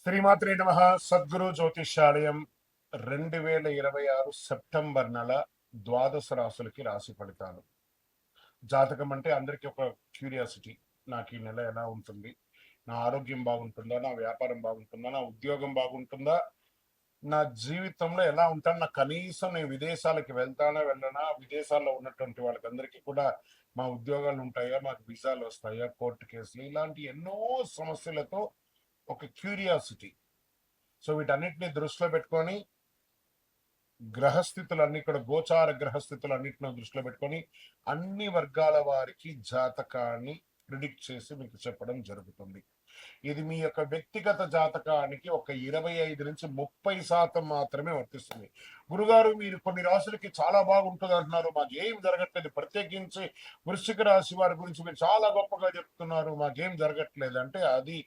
శ్రీమాత్రే నమః. సద్గురు జ్యోతిష్యాలయం 2026 సెప్టెంబర్ నెల ద్వాదశ రాశులకి రాశి ఫలితాలు. జాతకం అంటే అందరికీ ఒక క్యూరియాసిటీ. నాకు ఈ నెల ఎలా ఉంటుంది, నా ఆరోగ్యం బాగుంటుందా, నా వ్యాపారం బాగుంటుందా, నా ఉద్యోగం బాగుంటుందా, నా జీవితంలో ఎలా ఉంటాను, నా కనీసం నేను విదేశాలకి వెళ్తానా వెళ్ళనా, విదేశాల్లో ఉన్నటువంటి వాళ్ళకందరికీ కూడా మా ఉద్యోగాలు ఉంటాయా, మాకు వీసాలు వస్తాయా, కోర్టు కేసులు, ఇలాంటి ఎన్నో సమస్యలతో ఒక క్యూరియాసిటీ. సో వీటన్నిటిని దృష్టిలో పెట్టుకొని గ్రహస్థితులన్నీ కూడా గోచార గ్రహస్థితులన్నిటిని దృష్టిలో పెట్టుకొని అన్ని వర్గాల వారికి జాతకాన్ని ప్రిడిక్ట్ చేసి మీకు చెప్పడం జరుగుతుంది. ఇది మీ యొక్క వ్యక్తిగత జాతకానికి ఒక 25 నుంచి 30% మాత్రమే వర్తిస్తుంది. గురుగారు, మీరు కొన్ని రాశులకి చాలా బాగుంటుంది అంటున్నారు, మాకేం జరగట్లేదు, ప్రత్యేకించి వృశ్చిక రాశి వారి గురించి మీరు చాలా గొప్పగా చెప్తున్నారు, మాకేం జరగట్లేదు అంటే అది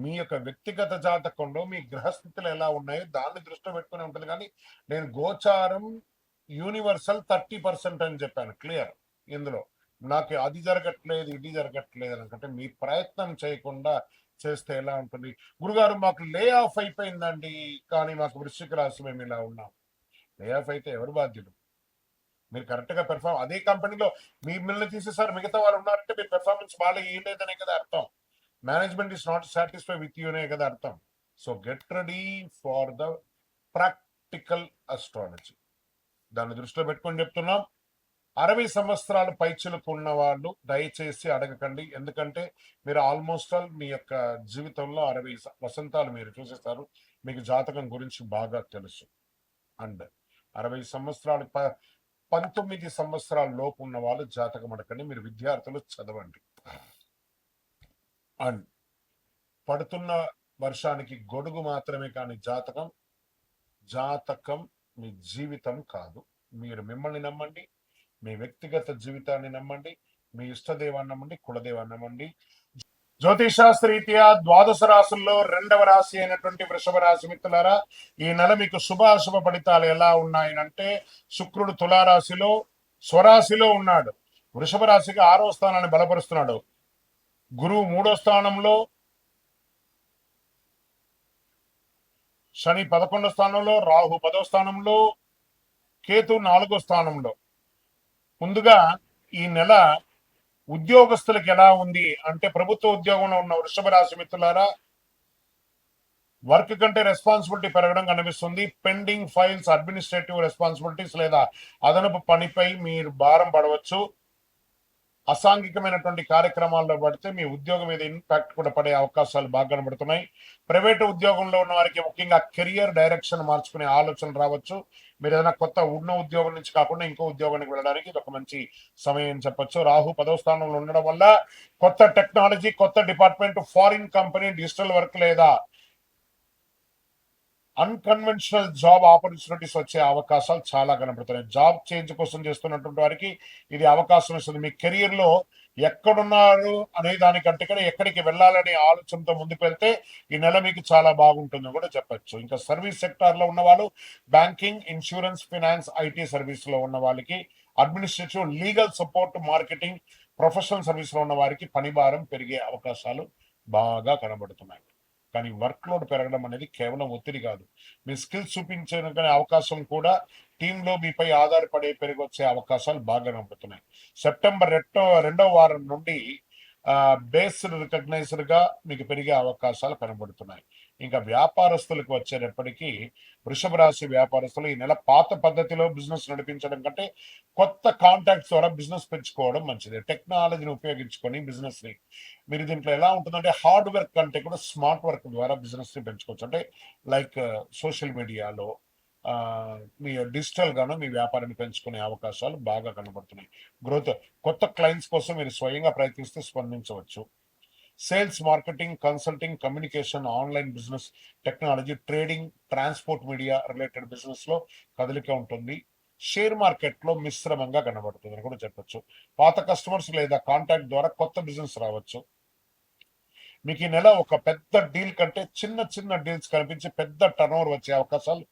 మీ యొక్క వ్యక్తిగత జాతకంలో మీ గ్రహస్థితులు ఎలా ఉన్నాయో దాన్ని దృష్టిలో పెట్టుకుని ఉంటుంది. కానీ నేను గోచారం యూనివర్సల్ 30% అని చెప్పాను, క్లియర్. ఇందులో నాకు అది జరగట్లేదు ఇది జరగట్లేదు అనుకుంటే మీ ప్రయత్నం చేయకుండా చేస్తే ఎలా ఉంటుంది? గురుగారు, మాకు లే ఆఫ్ అయిపోయిందండి, కానీ మాకు వృశ్చిక రాశి మేము ఇలా ఉన్నాం. లే ఆఫ్ అయితే ఎవరు బాధ్యులు? మీరు కరెక్ట్ గా పెర్ఫార్మ్, అదే కంపెనీలో మిమ్మల్ని తీసేసారు, మిగతా వాళ్ళు ఉన్నారంటే మీరు పెర్ఫార్మెన్స్ బాగా ఇవ్వలేదనే కదా అర్థం. Management is not satisfy with యూనే కదా అర్థం. So get ready for the practical astrology. దాన్ని దృష్టిలో పెట్టుకొని చెప్తున్నాం. 60 సంవత్సరాలు పైచిలకు ఉన్న వాళ్ళు దయచేసి అడగకండి. ఎందుకంటే మీరు ఆల్మోస్ట్ ఆల్ మీ యొక్క జీవితంలో 60 వసంతాలు మీరు చూసేస్తారు. మీకు జాతకం గురించి బాగా తెలుసు. అండ్ 60 సంవత్సరాలు 19 సంవత్సరాల లోపు ఉన్న వాళ్ళు జాతకం అడగండి. మీరు విద్యార్థులు చదవండి. అండ్ పడుతున్న వర్షానికి గొడుగు మాత్రమే, కానీ జాతకం మీ జీవితం కాదు. మీరు మిమ్మల్ని నమ్మండి, మీ వ్యక్తిగత జీవితాన్ని నమ్మండి, మీ ఇష్టదేవాన్ని నమ్మండి, కులదేవాన్ని నమ్మండి. జ్యోతిషాస్త్రరీత్యా ద్వాదశ రాశుల్లో 2వ రాశి అయినటువంటి వృషభ రాశి మిత్రులారా, ఈ నెల మీకు శుభాశుభ ఫలితాలు ఎలా ఉన్నాయనంటే, శుక్రుడు తులారాశిలో స్వరాశిలో ఉన్నాడు. వృషభ రాశికి 6వ స్థానాన్ని బలపరుస్తున్నాడు. గురువు 3వ స్థానంలో, శని 11వ స్థానంలో, రాహు 10వ స్థానంలో, కేతు 4వ స్థానంలో. ముందుగా ఈ నెల ఉద్యోగస్తులకు ఎలా ఉంది అంటే, ప్రభుత్వ ఉద్యోగంలో ఉన్న వృషభ రాశి మిత్రులారా, వర్క్ కంటే రెస్పాన్సిబిలిటీ పెరగడం కనిపిస్తుంది. పెండింగ్ ఫైల్స్, అడ్మినిస్ట్రేటివ్ రెస్పాన్సిబిలిటీస్ లేదా అదనపు పనిపై మీరు భారం పడవచ్చు. అసాంఘికమైనటువంటి కార్యక్రమాల్లో పడితే మీ ఉద్యోగం మీద ఇంపాక్ట్ కూడా పడే అవకాశాలు బాగా కనబడుతున్నాయి. ప్రైవేటు ఉద్యోగంలో ఉన్న వారికి ముఖ్యంగా కెరియర్ డైరెక్షన్ మార్చుకునే ఆలోచనలు రావచ్చు. మీరు ఏదైనా కొత్త ఉన్న ఉద్యోగం నుంచి కాకుండా ఇంకో ఉద్యోగానికి వెళ్ళడానికి ఇది ఒక మంచి సమయం అని చెప్పొచ్చు. రాహు 10వ స్థానంలో ఉండడం వల్ల కొత్త టెక్నాలజీ, కొత్త department, foreign company, digital work లేదా అన్కన్వెన్షనల్ జాబ్ ఆపర్చునిటీస్ వచ్చే అవకాశాలు చాలా కనబడుతున్నాయి. జాబ్ చేంజ్ కోసం చేస్తున్నటువంటి వారికి ఇది అవకాశం ఇస్తుంది. మీ కెరియర్ లో ఎక్కడున్నారు అనే దానికంటే కూడా ఎక్కడికి వెళ్ళాలనే ఆలోచనతో ముందుకు వెళ్తే ఈ నెల మీకు చాలా బాగుంటుందని కూడా చెప్పచ్చు. ఇంకా సర్వీస్ సెక్టార్ లో ఉన్న వాళ్ళు, banking, insurance, finance, IT service లో ఉన్న వాళ్ళకి, administrative, legal support, marketing, professional service లో ఉన్న వారికి పని భారం పెరిగే అవకాశాలు బాగా కనబడుతున్నాయి. కానీ వర్క్ లోడ్ పెరగడం అనేది కేవలం ఒత్తిడి కాదు, మీ స్కిల్స్ చూపించే అవకాశం కూడా టీంలో మీపై ఆధారపడే పెరిగొచ్చే అవకాశాలు బాగా కనబడుతున్నాయి. సెప్టెంబర్ 2వ వారం నుండి బేస్డ్ రికగ్నైజ్డ్ గా మీకు పెరిగే అవకాశాలు కనబడుతున్నాయి. ఇంకా వ్యాపారస్తులకు వచ్చేటప్పటికీ, వృషభ రాశి వ్యాపారస్తులు ఈ నెల పాత పద్ధతిలో బిజినెస్ నడిపించడం కంటే కొత్త కాంటాక్ట్స్ ద్వారా బిజినెస్ పెంచుకోవడం మంచిది. టెక్నాలజీని ఉపయోగించుకొని బిజినెస్ ని మీరు దీంట్లో ఎలా ఉంటుందంటే, హార్డ్ వర్క్ కంటే కూడా స్మార్ట్ వర్క్ ద్వారా బిజినెస్ ని పెంచుకోవచ్చు. అంటే లైక్ సోషల్ మీడియాలో మీ డిజిటల్ గాను మీ వ్యాపారాన్ని పెంచుకునే అవకాశాలు బాగా కనబడుతున్నాయి. గ్రోత్, కొత్త క్లయింట్స్ కోసం మీరు స్వయంగా ప్రయత్నిస్తే స్పందించవచ్చు. Sales, marketing, consulting, communication, online business, technology, trading, transport, media related business లో కదలిక ఉంటుంది. షేర్ మార్కెట్ లో మిశ్రమంగా కనబడుతుంది అని కూడా చెప్పొచ్చు. పాత కస్టమర్స్ లేదా కాంటాక్ట్ ద్వారా కొత్త బిజినెస్ రావచ్చు. మీకు ఈ నెల ఒక పెద్ద డీల్ కంటే చిన్న చిన్న డీల్స్ కనిపించి పెద్ద టర్న్ ఓవర్ వచ్చే అవకాశాలు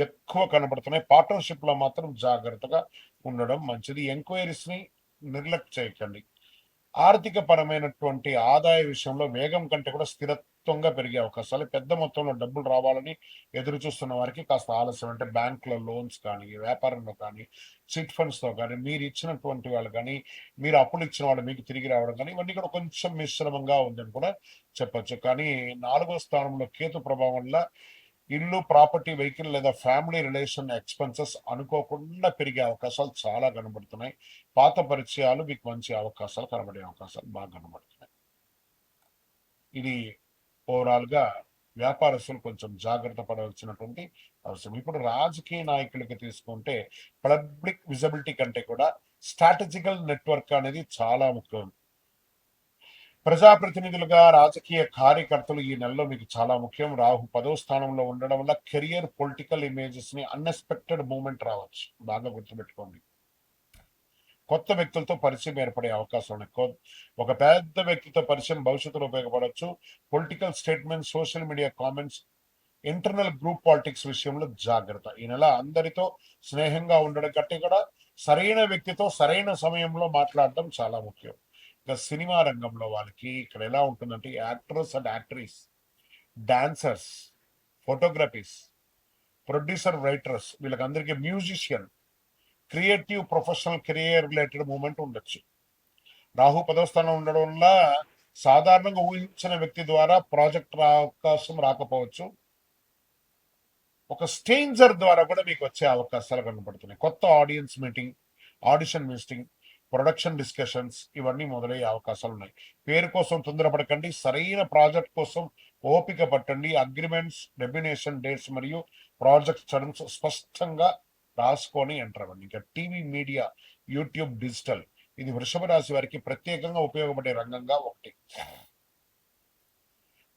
ఎక్కువ కనబడుతున్నాయి. పార్ట్నర్షిప్ లో మాత్రం జాగ్రత్తగా ఉండడం మంచిది. ఎంక్వైరీస్ ని నిర్లక్ష్యం చేయకండి. ఆర్థిక పరమైనటువంటి ఆదాయ విషయంలో వేగం కంటే కూడా విపరీతంగా పెరిగే అవకాశాలు, పెద్ద మొత్తంలో డబ్బులు రావాలని ఎదురు చూస్తున్న వారికి కాస్త ఆలస్యం. అంటే బ్యాంకులో లోన్స్ కానీ, వ్యాపారంలో కానీ, చిట్ ఫండ్స్‌తో కానీ, మీరు ఇచ్చినటువంటి వాళ్ళు కానీ, మీరు అప్పులు ఇచ్చిన వాళ్ళు మీకు తిరిగి రావడం కానీ, ఇవన్నీ కూడా కొంచెం మిశ్రమంగా ఉందని కూడా చెప్పొచ్చు. కానీ 4వ స్థానంలో కేతు ప్రభావం వల్ల ఇల్లు, ప్రాపర్టీ, వెహికల్ లేదా ఫ్యామిలీ రిలేషన్ ఎక్స్‌పెన్సెస్ అనుకోకుండా పెరిగే అవకాశాలు చాలా కనబడుతున్నాయి. పాత పరిచయాలు మీకు మంచి అవకాశాలు కనబడే అవకాశాలు బాగా కనబడుతున్నాయి. ఇది ఓవరాల్‌గా వ్యాపారస్తులు కొంచెం జాగ్రత్త పడవలసినటువంటి అవసరం. ఇప్పుడు రాజకీయ నాయకులకి తీసుకుంటే పబ్లిక్ విజిబిలిటీ కంటే కూడా స్ట్రాటజికల్ నెట్వర్క్ అనేది చాలా ముఖ్యం. ప్రజాప్రతినిధులుగా రాజకీయ కార్యకర్తలు ఈ నెలలో మీకు చాలా ముఖ్యం. రాహు 10వ స్థానంలో ఉండడం వల్ల కెరియర్, పొలిటికల్ ఇమేజెస్ ని అన్ఎక్స్పెక్టెడ్ మూవ్‌మెంట్ రావచ్చు. బాగా గుర్తుపెట్టుకోండి. కొత్త వ్యక్తులతో పరిచయం ఏర్పడే అవకాశం ఉన్నాయి. ఒక పెద్ద వ్యక్తితో పరిచయం భవిష్యత్తులో ఉపయోగపడవచ్చు. Political statements, social media comments, internal group politics విషయంలో జాగ్రత్త. ఈ నెల అందరితో స్నేహంగా ఉండడం కంటే కూడా సరైన వ్యక్తితో సరైన సమయంలో మాట్లాడడం చాలా ముఖ్యం. ఇంకా సినిమా రంగంలో వాళ్ళకి ఇక్కడ ఎలా ఉంటుందంటే actors and actress, dancers, photographies, producer, writers, వీళ్ళకందరికీ musician, creative, professional, career related moment ఉండొచ్చు. రాహు 10వ స్థానం ఉండడం వల్ల సాధారణంగా ఊహించిన వ్యక్తి ద్వారా ప్రాజెక్ట్ అవకాశం రాకపోవచ్చు. ఒక స్ట్రేంజర్ ద్వారా కూడా మీకు వచ్చే అవకాశాలు కనబడుతున్నాయి. కొత్త audience meeting, audition meeting, production discussions ఇవన్నీ మొదలయ్యే అవకాశాలు ఉన్నాయి. పేరు కోసం తొందరపడకండి. సరైన ప్రాజెక్ట్ కోసం ఓపిక పట్టండి. అగ్రిమెంట్స్, రెమ్యునేషన్ డేట్స్ మరియు ప్రాజెక్ట్ టర్మ్స్ స్పష్టంగా రాసుకొని ఎంటర్ అవ్వండి. ఇంకా టీవీ, మీడియా, యూట్యూబ్, డిజిటల్ ఇది వృషభ రాశి వారికి ప్రత్యేకంగా ఉపయోగపడే రంగంగా ఒకటి.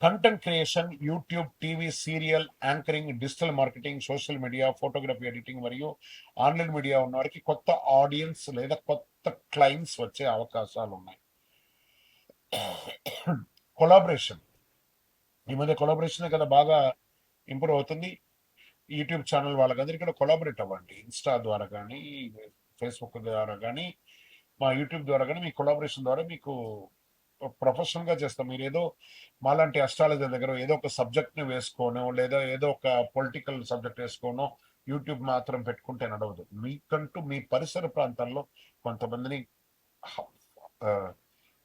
Content creation, YouTube, TV, serial anchoring, digital marketing, social media, photography editing మరియు ఆన్లైన్ మీడియా ఉన్న వారికి కొత్త ఆడియన్స్ లేదా కొత్త క్లయింట్స్ వచ్చే అవకాశాలు ఉన్నాయి. కొలాబరేషన్, ఈ మధ్య కొలాబరేషన్ కదా బాగా ఇంప్రూవ్ అవుతుంది. యూట్యూబ్ ఛానల్ వాళ్ళకందరికీ కూడా కొలాబరేట్ అవ్వండి. ఇన్స్టా ద్వారా కానీ, ఫేస్బుక్ ద్వారా కానీ, మా యూట్యూబ్ ద్వారా కానీ మీ కొలాబరేషన్ ద్వారా మీకు ప్రొఫెషనల్గా చేస్తాం. మీరు ఏదో మాలాంటి అస్ట్రాలజర్ దగ్గర ఏదో ఒక సబ్జెక్ట్ని వేసుకోనో లేదా ఏదో ఒక పొలిటికల్ సబ్జెక్ట్ వేసుకోనో యూట్యూబ్ మాత్రం పెట్టుకుంటే నడవదు. మీకంటూ మీ పరిసర ప్రాంతాల్లో కొంతమందిని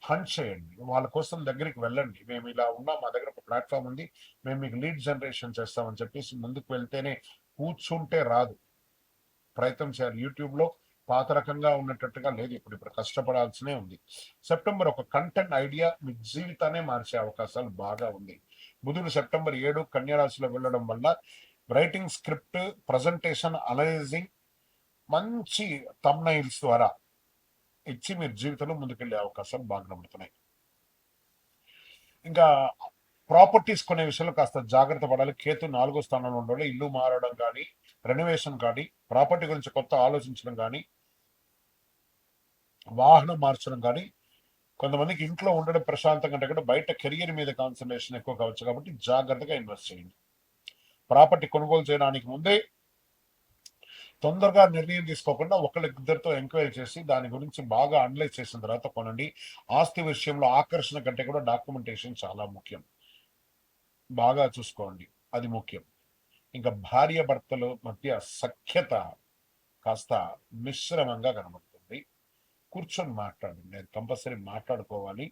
హంట్ చేయండి. వాళ్ళ కోసం దగ్గరికి వెళ్ళండి. మేము ఇలా ఉన్నాం, మా దగ్గర ఒక ప్లాట్ఫామ్ ఉంది, మేము మీకు లీడ్ జనరేషన్ చేస్తామని చెప్పేసి ముందుకు వెళ్తేనే, కూర్చుంటే రాదు. ప్రయత్నం చేయాలి. యూట్యూబ్లో పాత రకంగా ఉన్నట్టుగా లేదు. ఇప్పుడు కష్టపడాల్సినే ఉంది. సెప్టెంబర్ ఒక కంటెంట్ ఐడియా మీ జీవితాన్ని మార్చే అవకాశాలు బాగా ఉంది. బుధుడు సెప్టెంబర్ 7 కన్యా రాశిలో వెళ్ళడం వల్ల రైటింగ్, స్క్రిప్ట్, ప్రజెంటేషన్, అనలైజింగ్, మంచి థంబ్నైల్స్ ద్వారా ఇచ్చి మీరు జీవితంలో ముందుకెళ్లే అవకాశాలు బాగా నమ్ముతున్నాయి. ఇంకా ప్రాపర్టీస్ కొనే విషయంలో కాస్త జాగ్రత్త పడాలి. కేతు 4వ స్థానంలో ఉండడం, ఇల్లు మారడం కానీ, రెనోవేషన్ కానీ, ప్రాపర్టీ గురించి కొత్త ఆలోచించడం కానీ, వాహనం మార్చడం కానీ, కొంతమందికి ఇంట్లో ఉండడం ప్రశాంతం కంటే కూడా బయట కెరియర్ మీద కాన్సన్ట్రేషన్ ఎక్కువ కావచ్చు. కాబట్టి జాగ్రత్తగా ఇన్వెస్ట్ చేయండి. ప్రాపర్టీ కొనుగోలు చేయడానికి ముందే తొందరగా నిర్ణయం తీసుకోకుండా ఒకళ్ళిద్దరితో ఎంక్వైరీ చేసి దాని గురించి బాగా అనలైజ్ చేసిన తర్వాత కొనండి. ఆస్తి విషయంలో ఆకర్షణ కంటే కూడా డాక్యుమెంటేషన్ చాలా ముఖ్యం. బాగా చూసుకోండి, అది ముఖ్యం. ఇంకా భార్య భర్తల మధ్య సఖ్యత కాస్త మిశ్రమంగా కనబడుతుంది. కూర్చొని మాట్లాడండి, అది కంపల్సరీ మాట్లాడుకోవాలి.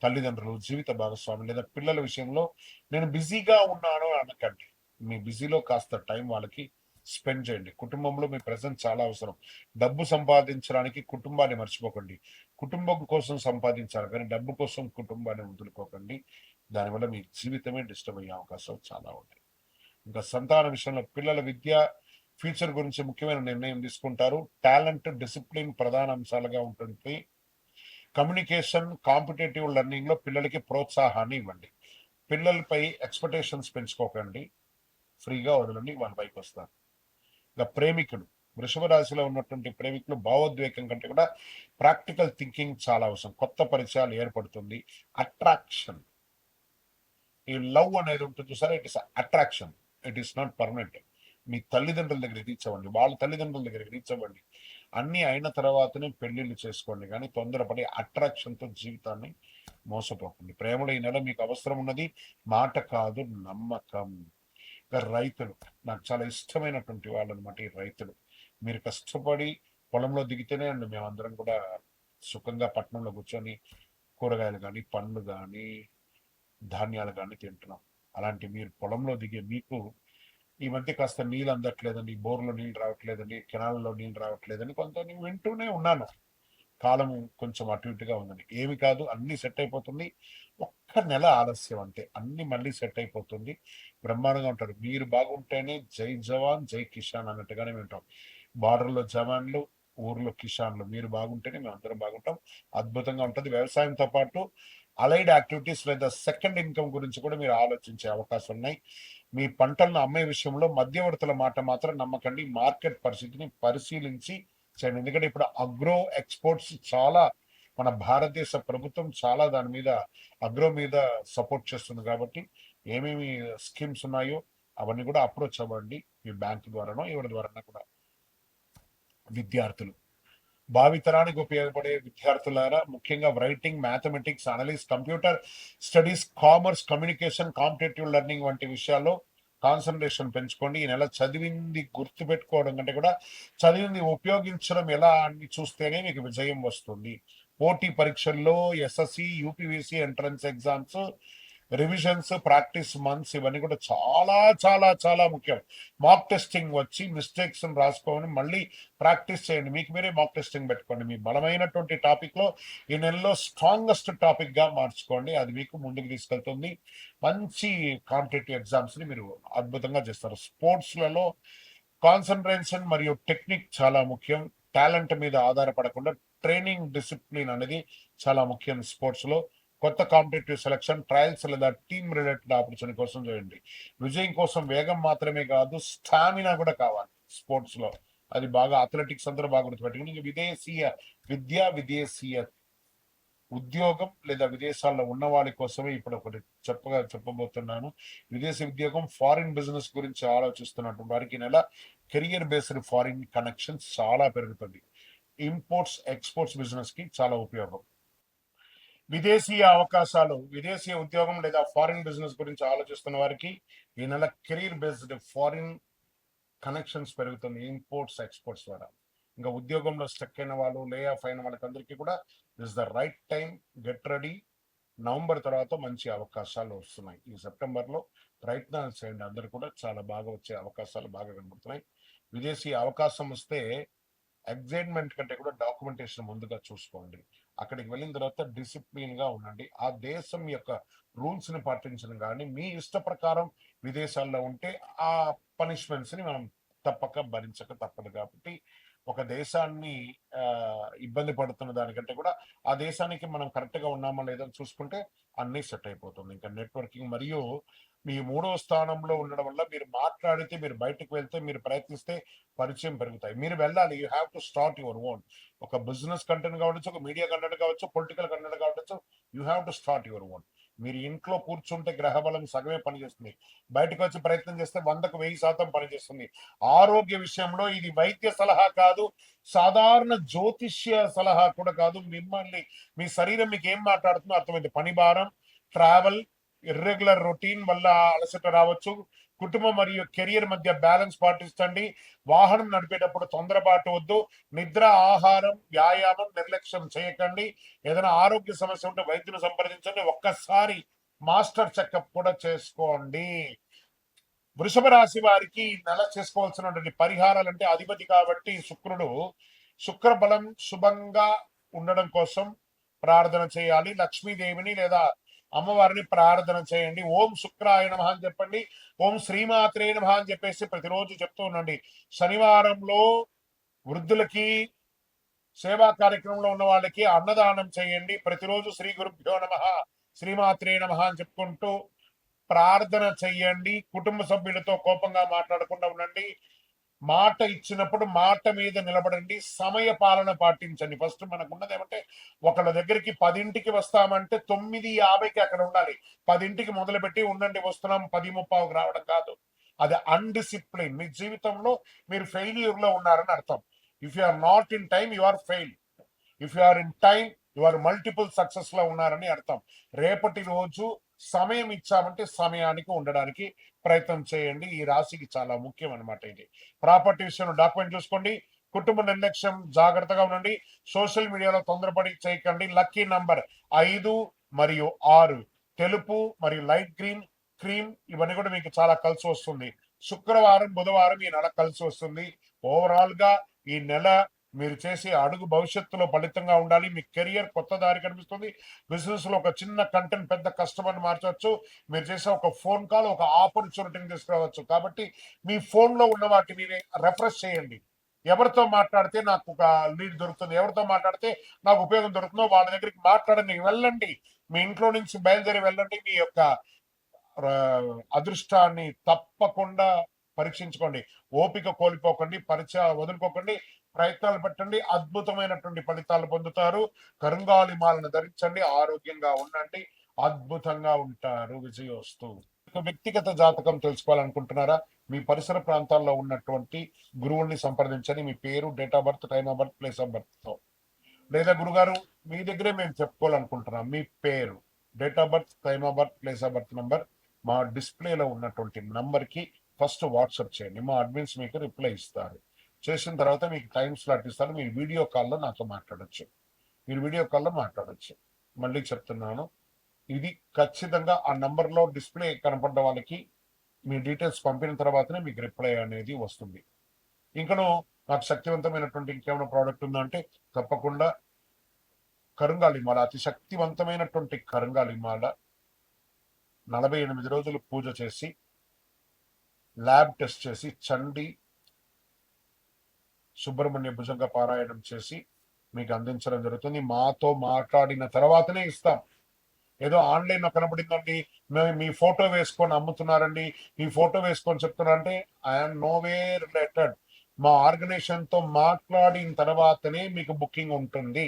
తల్లిదండ్రులు, జీవిత భాగస్వామి లేదా పిల్లల విషయంలో నేను బిజీగా ఉన్నాను అనకండి. మీ బిజీలో కాస్త టైం వాళ్ళకి స్పెండ్ చేయండి. కుటుంబంలో మీ ప్రెజెన్స్ చాలా అవసరం. డబ్బు సంపాదించడానికి కుటుంబాన్ని మర్చిపోకండి. కుటుంబం కోసం సంపాదించాలి కానీ డబ్బు కోసం కుటుంబాన్ని వదులుకోకండి. దానివల్ల మీ జీవితమే డిస్టర్బ్ అయ్యే అవకాశాలు చాలా ఉంటాయి. ఇంకా సంతాన విషయంలో పిల్లల విద్య, ఫ్యూచర్ గురించి ముఖ్యమైన నిర్ణయం తీసుకుంటారు. టాలెంట్, డిసిప్లిన్ ప్రధాన అంశాలుగా ఉంటుంది. కమ్యూనికేషన్, కాంపిటేటివ్ లెర్నింగ్ లో పిల్లలకి ప్రోత్సాహాన్ని ఇవ్వండి. పిల్లలపై ఎక్స్పెక్టేషన్స్ పెంచుకోకండి, ఫ్రీగా వదలండి, వాళ్ళ పైకి వస్తారు. ఇంకా ప్రేమికుడు, వృషభ రాశిలో ఉన్నటువంటి ప్రేమికులు భావోద్వేగం కంటే కూడా ప్రాక్టికల్ థింకింగ్ చాలా అవసరం. కొత్త పరిచయాలు ఏర్పడుతుంది. అట్రాక్షన్, ఈ లవ్ అనేది ఉంటుంది చూసారా, it is attraction, it is not permanent. మీ తల్లిదండ్రుల దగ్గర రీచ్ అవ్వండి, వాళ్ళ తల్లిదండ్రుల దగ్గర రీచ్ అవ్వండి. అన్నీ అయిన తర్వాతనే పెళ్లిళ్ళు చేసుకోండి. కానీ తొందరపడి అట్రాక్షన్తో జీవితాన్ని మోసపోకండి. ప్రేమలో ఈ నెల మీకు అవసరం ఉన్నది మాట కాదు, నమ్మకం. ఇక రైతులు, నాకు చాలా ఇష్టమైనటువంటి వాళ్ళు అనమాట ఈ రైతులు. మీరు కష్టపడి పొలంలో దిగితేనే అండి మేమందరం కూడా సుఖంగా పట్టణంలో కూర్చొని కూరగాయలు కానీ, పండ్లు కానీ, ధాన్యాలు కానీ తింటున్నాం. అలాంటి మీరు పొలంలో దిగే మీకు ఈ మధ్య కాస్త నీళ్ళు అందట్లేదని, బోర్లో నీళ్ళు రావట్లేదని, కెనాల్లో నీళ్ళు రావట్లేదని కొంత నేను వింటూనే ఉన్నాను. కాలం కొంచెం అటు ఇటుగా ఉందని. ఏమి కాదు, అన్ని సెట్ అయిపోతుంది. ఒక్క నెల ఆలస్యం అంతే, అన్ని మళ్ళీ సెట్ అయిపోతుంది. బ్రహ్మాండంగా ఉంటారు. మీరు బాగుంటేనే జై జవాన్ జై కిషాన్ అన్నట్టుగానే వింటాం. బార్డర్లో జవాన్లు, ఊర్లో కిషాన్లు. మీరు బాగుంటేనే మేము అందరం బాగుంటాం. అద్భుతంగా ఉంటుంది. వ్యవసాయంతో పాటు అలైడ్ యాక్టివిటీస్ లేదా సెకండ్ ఇన్కమ్ గురించి కూడా మీరు ఆలోచించే అవకాశం ఉన్నాయి. మీ పంటలను అమ్మే విషయంలో మధ్యవర్తుల మాట మాత్రం నమ్మకండి. మార్కెట్ పరిస్థితిని పరిశీలించి చేయండి. ఎందుకంటే ఇప్పుడు అగ్రో ఎక్స్పోర్ట్స్ చాలా, మన భారతదేశ ప్రభుత్వం చాలా దాని మీద అగ్రో మీద సపోర్ట్ చేస్తుంది. కాబట్టి ఏమేమి స్కీమ్స్ ఉన్నాయో అవన్నీ కూడా అప్రోచ్ అవ్వండి. మీ బ్యాంక్ ద్వారానో ఎవరి ద్వారా కూడా. విద్యార్థులు, భావితరానికి ఉపయోగపడే విద్యార్థులారా, ముఖ్యంగా writing, mathematics, analysis, computer studies, commerce, communication, competitive learning వంటి విషయాల్లో కాన్సన్ట్రేషన్ పెంచుకోండి. ఈ నెల చదివింది గుర్తు పెట్టుకోవడం కంటే కూడా చదివింది ఉపయోగించడం ఎలా అని చూస్తేనే మీకు విజయం వస్తుంది. పోటీ పరీక్షల్లో SSC, UPVC entrance exams, revisions, practice months ఇవన్నీ కూడా చాలా చాలా చాలా ముఖ్యం. మాక్ టెస్టింగ్ వచ్చి మిస్టేక్స్ రాసుకోని మళ్ళీ ప్రాక్టీస్ చేయండి. మీకు మీరే మాక్ టెస్టింగ్ పెట్టుకోండి. మీ బలమైనటువంటి టాపిక్ లో ఈ నెలలో స్ట్రాంగెస్ట్ టాపిక్ గా మార్చుకోండి. అది మీకు ముందుకు తీసుకెళ్తుంది. మంచి కాంపిటేటివ్ ఎగ్జామ్స్ ని మీరు అద్భుతంగా చేస్తారు. స్పోర్ట్స్లలో కాన్సన్ట్రేషన్ మరియు టెక్నిక్ చాలా ముఖ్యం. టాలెంట్ మీద ఆధారపడకుండా ట్రైనింగ్ డిసిప్లిన్ అనేది చాలా ముఖ్యం. స్పోర్ట్స్ లో కొత్త కాంపిటేటివ్ సెలక్షన్, ట్రయల్స్ లేదా టీమ్ రిలేటెడ్ ఆపర్చునిటీ కోసం చేయండి. విజయం కోసం వేగం మాత్రమే కాదు, స్టామినా కూడా కావాలి స్పోర్ట్స్ లో. అది బాగా అథ్లెటిక్స్ అందరూ బాగా గుర్తుపెట్టుకుని. విదేశీయ విద్య, విదేశీయ ఉద్యోగం లేదా విదేశాల్లో ఉన్న వాళ్ళ కోసమే ఇప్పుడు ఒకటి చెప్పబోతున్నాను. విదేశీ ఉద్యోగం, ఫారిన్ బిజినెస్ గురించి ఆలోచిస్తున్నటువంటి వారికి నెల కెరియర్ బేస్డ్ ఫారిన్ కనెక్షన్స్ చాలా పెరుగుతుంది. ఇంపోర్ట్స్ ఎక్స్పోర్ట్స్ బిజినెస్ కి చాలా ఉపయోగం. విదేశీయ అవకాశాలు, విదేశీయ ఉద్యోగం లేదా ఫారిన్ బిజినెస్ గురించి ఆలోచిస్తున్న వారికి ఈ నెల కెరీర్ బేస్డ్ ఫారిన్ కనెక్షన్స్ పెరుగుతుంది. ఇంపోర్ట్స్ ఎక్స్పోర్ట్స్ ద్వారా. ఇంకా ఉద్యోగంలో స్టక్ అయిన వాళ్ళు, లే ఆఫ్ అయిన వాళ్ళకందరికీ కూడా this the right time, get ready. November తర్వాత మంచి అవకాశాలు వస్తున్నాయి. ఈ సెప్టెంబర్లో ప్రయత్నాలు చేయండి. అందరు కూడా చాలా బాగా వచ్చే అవకాశాలు బాగా కనబడుతున్నాయి. విదేశీ అవకాశం వస్తే ఎగ్జైట్మెంట్ కంటే కూడా డాక్యుమెంటేషన్ ముందుగా చూసుకోండి. అక్కడికి వెళ్ళిన తర్వాత డిసిప్లిన్ గా ఉండండి. ఆ దేశం యొక్క రూల్స్ ని పాటించడం కానీ, మీ ఇష్ట ప్రకారం విదేశాల్లో ఉంటే ఆ పనిష్మెంట్స్ ని మనం తప్పక భరించక తప్పదు. కాబట్టి ఒక దేశాన్ని ఇబ్బంది పడుతున్న దానికంటే కూడా ఆ దేశానికి మనం కరెక్ట్ గా ఉన్నామా లేదా చూసుకుంటే అన్ని సెట్ అయిపోతుంది. ఇంకా నెట్వర్కింగ్ మరియు మీ మూడవ స్థానంలో ఉండడం వల్ల మీరు మాట్లాడితే, మీరు బయటకు వెళ్తే, మీరు ప్రయత్నిస్తే పరిచయం పెరుగుతాయి. మీరు వెళ్ళాలి. You have to start your own. ఒక బిజినెస్ కంటెంట్ కావచ్చు, ఒక మీడియా కంటెంట్ కావచ్చు, పొలిటికల్ కంటెంట్ కావచ్చు, you have to start your own. మీరు ఇంట్లో కూర్చుంటే గ్రహబలం సగమే పనిచేస్తుంది. బయటకు వచ్చి ప్రయత్నం చేస్తే 100కు 1000% పనిచేస్తుంది. ఆరోగ్య విషయంలో ఇది వైద్య సలహా కాదు, సాధారణ జ్యోతిష్య సలహా కూడా కాదు. మిమ్మల్ని, మీ శరీరం మీకు ఏం మాట్లాడుతుందో అర్థమైంది. పని భారం, ట్రావెల్, ఇర్రెగ్యులర్ రొటీన్ వల్ల అలసట రావచ్చు. కుటుంబం మరియు కెరియర్ మధ్య బ్యాలెన్స్ పాటించండి. వాహనం నడిపేటప్పుడు తొందరపాటు వద్దు. నిద్ర, ఆహారం, వ్యాయామం నిర్లక్ష్యం చేయకండి. ఏదైనా ఆరోగ్య సమస్య ఉంటే వైద్యుని సంప్రదించండి. ఒక్కసారి మాస్టర్ చెకప్ కూడా చేసుకోండి. వృషభ రాశి వారికి నెల చేసుకోవాల్సినటువంటి పరిహారాలు అంటే అధిపతి కాబట్టి శుక్రుడు, శుక్ర బలం శుభంగా ఉండడం కోసం ప్రార్థన చేయాలి. లక్ష్మీదేవిని లేదా అమ్మవారిని ప్రార్థన చేయండి. ఓం శుక్రాయ నమః అని చెప్పండి. ఓం శ్రీమాత్రే నమః అని చెప్పేసి ప్రతిరోజు చెప్తూ ఉండండి. శనివారంలో వృద్ధులకి, సేవా కార్యక్రమంలో ఉన్న వాళ్ళకి అన్నదానం చేయండి. ప్రతిరోజు శ్రీ గురుభ్యో నమః, శ్రీమాత్రే నమః అని చెప్పుకుంటూ ప్రార్థన చెయ్యండి. కుటుంబ సభ్యులతో కోపంగా మాట్లాడకుండా ఉండండి. మాట ఇచ్చినప్పుడు మాట మీద నిలబడండి. సమయ పాలన పాటించండి. ఫస్ట్ మనకు ఉన్నది ఏమంటే, ఒకళ్ళ దగ్గరికి 10ంటికి వస్తామంటే 9:50కి అక్కడ ఉండాలి. 10ంటికి మొదలుపెట్టి ఉండండి వస్తున్నాం 10:30కు రావడం కాదు. అది అన్డిసిప్లిన్. మీ జీవితంలో మీరు ఫెయిల్యూర్ లో ఉన్నారని అర్థం. If you are not in time, you are fail. If you are in time, ఇవాళ మల్టిపుల్ సక్సెస్ లో ఉన్నారని అర్థం. రేపటి రోజు సమయం ఇచ్చామంటే సమయానికి ఉండడానికి ప్రయత్నం చేయండి. ఈ రాశికి చాలా ముఖ్యం అన్నమాట ఇది. ప్రాపర్టీ విషయంలో డాక్యుమెంట్ చూసుకోండి. కుటుంబ నిర్లక్ష్యం జాగ్రత్తగా ఉండండి. సోషల్ మీడియాలో తొందరపడి చేయకండి. లక్కీ నంబర్ 5 మరియు 6, తెలుపు మరియు లైట్ గ్రీన్, క్రీమ్ ఇవన్నీ కూడా మీకు చాలా కలిసి వస్తుంది. శుక్రవారం, బుధవారం ఈ నెల కలిసి వస్తుంది. ఓవరాల్ గా ఈ నెల మీరు చేసే అడుగు భవిష్యత్తులో ఫలితంగా ఉండాలి. మీ కెరియర్ కొత్త దారి కనిపిస్తుంది. బిజినెస్ లో ఒక చిన్న కంటెంట్ పెద్ద కస్టమర్ మార్చవచ్చు. మీరు చేసే ఒక ఫోన్ కాల్ ఒక ఆపర్చునిటీని తీసుకురావచ్చు. కాబట్టి మీ ఫోన్ లో ఉన్న వాటిని రెఫ్రెష్ చేయండి. ఎవరితో మాట్లాడితే నాకు ఒక లీడ్ దొరుకుతుంది, ఎవరితో మాట్లాడితే నాకు ఉపయోగం దొరుకుతుందో వాళ్ళ దగ్గరికి మాట్లాడండి, వెళ్ళండి. మీ ఇంట్లో నుంచి బయలుదేరి వెళ్ళండి. మీ యొక్క అదృష్టాన్ని తప్పకుండా పరీక్షించుకోండి. ఓపిక కోల్పోకండి, పరిచయ వదులుకోకండి, ప్రయత్నాలు పెట్టండి. అద్భుతమైనటువంటి ఫలితాలు పొందుతారు. కరుంగాలి మాలను ధరించండి, ఆరోగ్యంగా ఉండండి, అద్భుతంగా ఉంటారు. విజయోస్తు. వ్యక్తిగత జాతకం తెలుసుకోవాలనుకుంటున్నారా? మీ పరిసర ప్రాంతాల్లో ఉన్నటువంటి గురువుల్ని సంప్రదించండి. మీ పేరు, date of birth, time of birth, place of birth తో. లేదా గురుగారు మీ దగ్గరే మేము చెప్పుకోవాలనుకుంటున్నాం, మీ పేరు, date of birth, time of birth, place of birth number మా డిస్ప్లేలో ఉన్నటువంటి నంబర్ కి ఫస్ట్ వాట్సాప్ చేయండి. మా అడ్మిన్స్ మీకు రిప్లై ఇస్తారు. చేసిన తర్వాత మీకు టైం స్లాట్ ఇస్తారు. మీరు వీడియో కాల్లో నాతో మాట్లాడొచ్చు. మళ్ళీ చెప్తున్నాను, ఇది ఖచ్చితంగా ఆ నంబర్ లో డిస్ప్లే కనపడ్డ వాళ్ళకి మీ డీటెయిల్స్ పంపిన తర్వాతనే మీకు రిప్లై అనేది వస్తుంది. ఇంకను నాకు శక్తివంతమైనటువంటి ఇంకేమైనా ప్రోడక్ట్ ఉందంటే తప్పకుండా కరుంగాలిమాల, అతి శక్తివంతమైనటువంటి కరుంగాలిమాల 48 రోజులు పూజ చేసి ల్యాబ్ టెస్ట్ చేసి చండి సుబ్రహ్మణ్య భుజంగ పారాయణం చేసి మీకు అందించడం జరుగుతుంది. మాతో మాట్లాడిన తర్వాతనే ఇస్తాం. ఏదో ఆన్లైన్ లో కనబడిందండి, మేము మీ ఫోటో వేసుకొని అమ్ముతున్నారండి, మీ ఫోటో వేసుకొని చెప్తున్నారంటే ఐఎమ్ నో వే రిలేటెడ్. మా ఆర్గనైజేషన్ తో మాట్లాడిన తర్వాతనే మీకు బుకింగ్ ఉంటుంది.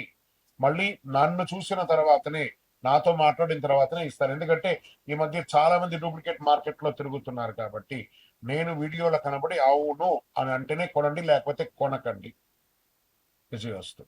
మళ్ళీ నన్ను చూసిన తర్వాతనే, నాతో మాట్లాడిన తర్వాతనే ఇస్తారు. ఎందుకంటే ఈ మధ్య చాలా మంది డూప్లికేట్ మార్కెట్ లో తిరుగుతున్నారు. కాబట్టి నేను వీడియోలో కనబడి అవును అని అంటేనే కొనండి, లేకపోతే కొనకండి. విజయోస్తు.